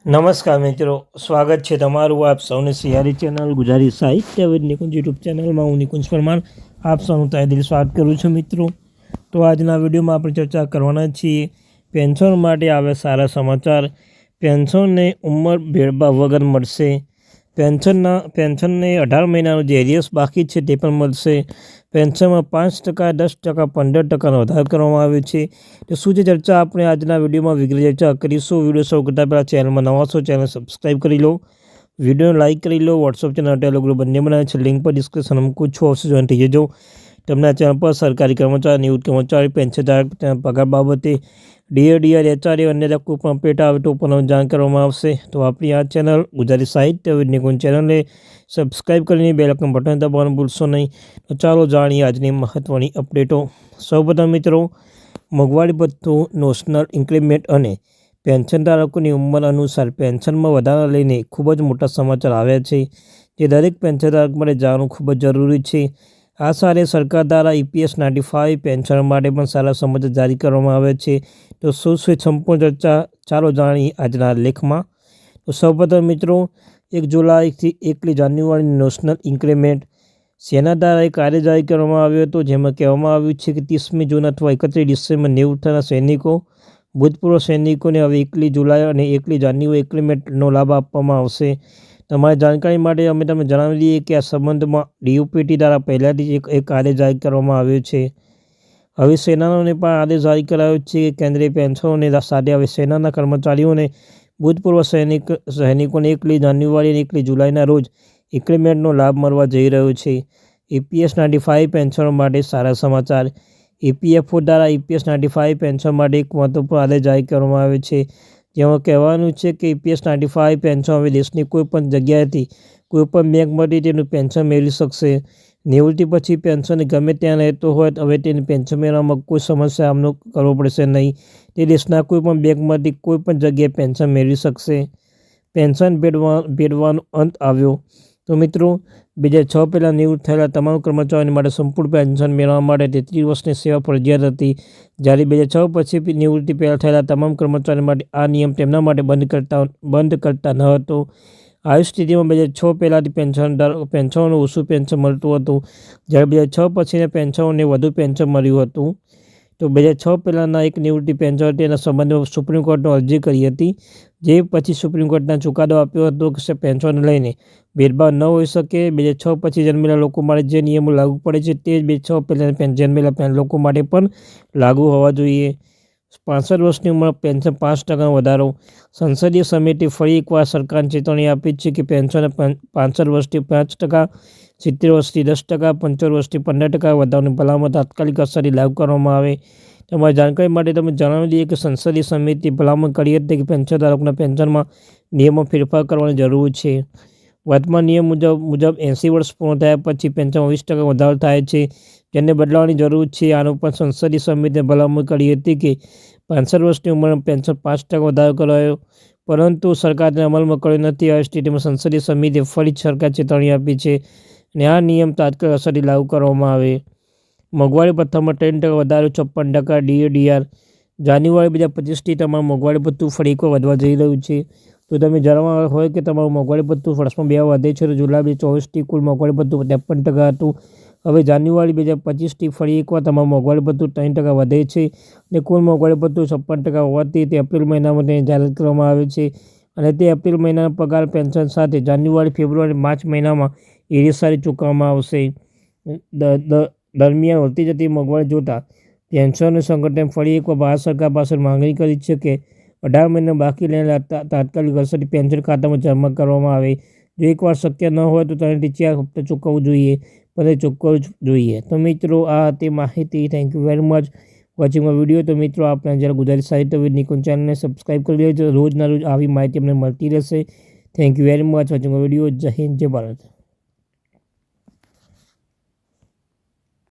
નમસ્કાર મિત્રો, સ્વાગત છે તમારું આપ સૌને સિયારી ચેનલ ગુજરાતી સાહિત્ય વિદ નિકુંજ યુટ્યુબ ચેનલમાં. હું નિકુંજ પરમાર આપ સૌનું તહે દિલ સ્વાગત કરું છું મિત્રો. તો આજના વિડીયોમાં આપણે ચર્ચા કરવાના છીએ પેન્શન માટે આવે સારા સમાચાર. પેન્શનને ઉંમર ભેદભાવ વગર મળશે. પેન્શનને 18 મહિનાનું જે એરિયસ બાકી છે તે પણ મળશે. પેન્શનમાં 5%, 10%, 15%નો વધારો કરવામાં આવ્યો છે. તો શું છે ચર્ચા આપણે આજના વિડીયોમાં વિગતે ચર્ચા કરીશું. વિડીયો શરૂ કરતા પહેલાં ચેનલમાં નવા છો ચેનલ સબસ્ક્રાઈબ કરી લો, વિડીયોને લાઇક કરી લો. વોટ્સઅપ ચેનલ ટેલિગ્રામ બંને બનાવે છે, લિંક પર ડિસ્ક્રિપ્શન મૂકું છું, અવશ્ય જોઈન થઈ જજો. તમને આ ચેનલ પર સરકારી કર્મચારી, નિવૃત્ત કર્મચારી, પેન્શનધારક તેના પગાર બાબતે ડીએડીઆર, એચઆરએ અન્ય કોઈ પણ અપડેટ આવે તો પણ જાણ કરવામાં આવશે. તો આપણી આ ચેનલ ગુજરાતી સાહિત્ય વિદ નિકુંજ ચેનલને સબસ્ક્રાઈબ કરીને બેલ આઇકન બટન દબાવવાનું ભૂલશો નહીં. તો ચાલો જાણીએ આજની મહત્ત્વની અપડેટો. સૌપ્રથમ મિત્રો, મોંઘવારી ભથ્થું, નેશનલ ઇન્ક્રીમેન્ટ અને પેન્શનધારકોની ઉંમર અનુસાર પેન્શનમાં વધારા લઈને ખૂબ જ મોટા સમાચાર આવ્યા છે, જે દરેક પેન્શનધારક માટે જાણવું ખૂબ જ જરૂરી છે. આ સાથે સરકાર દ્વારા EPS 95 પેન્શન માટે પણ સારા સમાચાર જારી કરવામાં આવ્યા છે. તો શું છે સંપૂર્ણ ચર્ચા, ચાલો જાણીએ આજના લેખમાં. તો સૌપ્રથમ મિત્રો, 1 જુલાઈથી 1 જાન્યુઆરી નેશનલ ઇન્ક્રીમેન્ટ સેના દ્વારા એક આદેશ જારી કરવામાં આવ્યો હતો, જેમાં કહેવામાં આવ્યું છે કે 30મી જૂન અથવા 31 ડિસેમ્બર નિવૃત્ત થનાર સૈનિકો, ભૂતપૂર્વ સૈનિકોને હવે 1 જુલાઈ અને 1 જાન્યુઆરી ઇન્ક્રીમેન્ટનો લાભ આપવામાં આવશે. તમારી જાણકારી માટે અમે તમને જણાવી દઈએ કે આ સંબંધમાં DOPT દ્વારા પહેલાંથી જ એક આદેશ જારી કરવામાં આવ્યો છે. હવે સેનાઓને પણ આદેશ જારી કરાયો છે કે કેન્દ્રીય પેન્શનોની સાથે હવે સેનાના કર્મચારીઓને, ભૂતપૂર્વ સૈનિકોને 1 જાન્યુઆરી અને 1 જુલાઈના રોજ ઇન્ક્રીમેન્ટનો લાભ મળવા જઈ રહ્યો છે. EPS 95 પેન્શનો માટે સારા સમાચાર. EPFO દ્વારા EPS 95 પેન્શન માટે એક મહત્વપૂર્ણ આદેશ જારી કરવામાં આવ્યો છે, જેમાં કહેવાનું છે કે EPS 95 પેન્શન હવે દેશની કોઈપણ જગ્યાએથી કોઈપણ બેંકમાંથી તેનું પેન્શન મેળવી શકશે. નિવૃત્તિ પછી પેન્શન ગમે ત્યાં રહેતો હોય હવે તેને પેન્શન મેળવવામાં કોઈ સમસ્યા સામનો કરવો પડશે નહીં. તે દેશના કોઈપણ બેંકમાંથી કોઈપણ જગ્યાએ પેન્શન મેળવી શકશે. પેન્શન ભેદવાનો અંત આવ્યો. તો મિત્રો, 2006 પહેલાં નિવૃત્ત થયેલા તમામ કર્મચારીઓ માટે સંપૂર્ણ પેન્શન મેળવવા માટે 33 વર્ષની સેવા ફરજિયાત હતી, જ્યારે 2006 પછી નિવૃત્તિ પહેલાં થયેલા તમામ કર્મચારીઓ માટે આ નિયમ તેમના માટે બંધ કરતા ન હતો. આવી સ્થિતિમાં 2006 પહેલાંથી પેન્શનોને ઓછું પેન્શન મળતું હતું, જ્યારે 2006 પછીના પેન્શનોને વધુ પેન્શન મળ્યું હતું. તો 2006 પહેલાંના એક નિવૃત્તિ પેન્શન તેના સંબંધમાં સુપ્રીમ કોર્ટમાં અરજી કરી હતી, જે પછી સુપ્રીમ કોર્ટના ચુકાદો આપ્યો હતો કે પેન્શનને લઈને ભેદભાવ ન હોઈ શકે. 2006 પછી જન્મેલા લોકો માટે જે નિયમો લાગુ પડે છે તે જ 2006 પહેલાં જન્મેલા લોકો માટે પણ લાગુ હોવા જોઈએ. 65 વર્ષની ઉંમર પેન્શન 5%નો વધારો. સંસદીય સમિતિ ફરી એકવાર સરકારને ચેતવણી આપી છે કે પેન્શન 65 વર્ષથી 5%, 70 વર્ષથી 10%, 75 વર્ષથી 15% વધારવાની ભલામણ તાત્કાલિક અસરથી લાગુ કરવામાં આવે. તમારી જાણકારી માટે તમે જણાવી દઈએ કે સંસદીય સમિતિએ ભલામણ કરી હતી કે પેન્શનધારકોના પેન્શનમાં નિયમો ફેરફાર કરવાની જરૂર છે. વર્તમાન નિયમ મુજબ 80 વર્ષ પૂર્ણ થયા પછી પેન્શનમાં 20% વધારો થાય છે, જેને બદલવાની જરૂર છે. આનો પણ સંસદીય સમિતિએ ભલામણ કરી હતી કે 65 વર્ષની ઉંમરમાં પેન્શન 5% વધારો કરાયો, પરંતુ સરકાર તેને અમલમાં કર્યો નથી. આવી સ્થિતિમાં સંસદીય સમિતિએ ફરી સરકાર ચેતવણી આપી છે અને આ નિયમ તાત્કાલિક અસરથી લાગુ કરવામાં આવે. મોંઘવારી ભથ્થામાં 3% વધારો, 56% DADR. જાન્યુઆરી 2025થી તમારું મોંઘવારી ભથ્થું ફરી એકવાર વધવા જઈ રહ્યું છે. તો તમે જાણવા હોય કે તમારું મોંઘવારી ભથ્થું વર્ષમાં 2 વધે છે. તો જુલાઈ 2024થી કુલ મોંઘવારી ભથ્થું 53% હતું. હવે જાન્યુઆરી 2025થી ફરી એકવાર તમારું મોંઘવારી ભથ્થું 3% વધે છે અને કુલ મોંઘવારી ભથ્થું 56% હોવાથી તે એપ્રિલ મહિનામાં તેને જાહેરાત કરવામાં આવે છે અને તે એપ્રિલ મહિનાના પગાર પેન્શન સાથે જાન્યુઆરી, ફેબ્રુઆરી, માર્ચ મહિનામાં એરિયસ ચૂકવવામાં આવશે. દરમિયાન વધતી જતી મોંઘવારી જોતા પેન્શન સંગઠને ફરી એકવાર ભારત સરકાર પાસે માંગણી કરી છે કે 18 મહિના બાકી રહેલા તાત્કાલિક અસરથી પેન્શન ખાતામાં જમા કરવામાં આવે. જો એકવાર શક્ય ન હોય તો 3 થી 4 હપ્તા ચૂકવવું જોઈએ, પણ ચૂકવવું જ જોઈએ. તો મિત્રો, આ હતી માહિતી. Thank you very much watching my video. તો મિત્રો, આપણે જ્યારે ગુજરાતી સાહિત્ય વિદ નિકુંજ ચેનલને સબસ્ક્રાઈબ કરી લેજો. રોજના રોજ આવી માહિતી અમને મળતી રહેશે. Thank you very much watching my video. જય હિન્દ, જય ભારત.